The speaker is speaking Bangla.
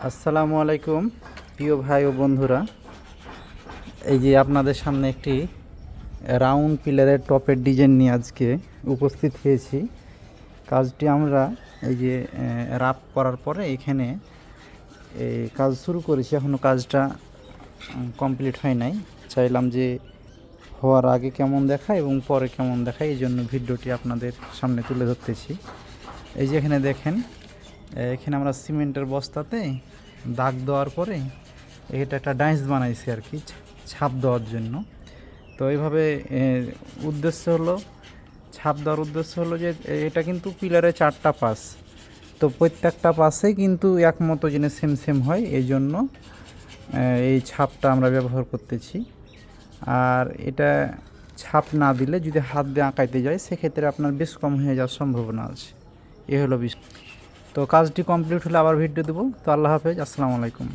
আসসালামু আলাইকুম প্রিয় ভাই ও বন্ধুরা। এই যে আপনাদের সামনে একটি রাউন্ড পিলারের টপের ডিজাইন নিয়ে আজকে উপস্থিত হয়েছি। কাজটি আমরা এই যে রাপ করার পরে এখানে এই কাজ শুরু করেছি, এখনও কাজটা কমপ্লিট হয় নাই। চাইলাম যে হওয়ার আগে কেমন দেখায় এবং পরে কেমন দেখায়, এই জন্য ভিডিওটি আপনাদের সামনে তুলে ধরতেছি। এই যে এখানে দেখেন, এখানে আমরা সিমেন্টের বস্তাতে দাগ দেওয়ার পরে এটা একটা ডাইস বানাইছি আর কি, ছাপ দেওয়ার জন্য। তো এইভাবে উদ্দেশ্য হলো, ছাপ দেওয়ার উদ্দেশ্য হলো যে এটা কিন্তু পিলারে 4টা পাশ, তো প্রত্যেকটা পাশে কিন্তু একমতো যেন সেম সেম হয়, এই জন্য এই ছাপটা আমরা ব্যবহার করতেছি। আর এটা ছাপ না দিলে যদি হাত দিয়ে আঁকাইতে যায় সেক্ষেত্রে আপনার বেশ কম হয়ে যাওয়ার সম্ভাবনা আছে। এ হলো বিষয়। তো কাজটি কমপ্লিট হলে আবার ভিডিও দেবো। তো আল্লাহ হাফেজ, আসসালামু আলাইকুম।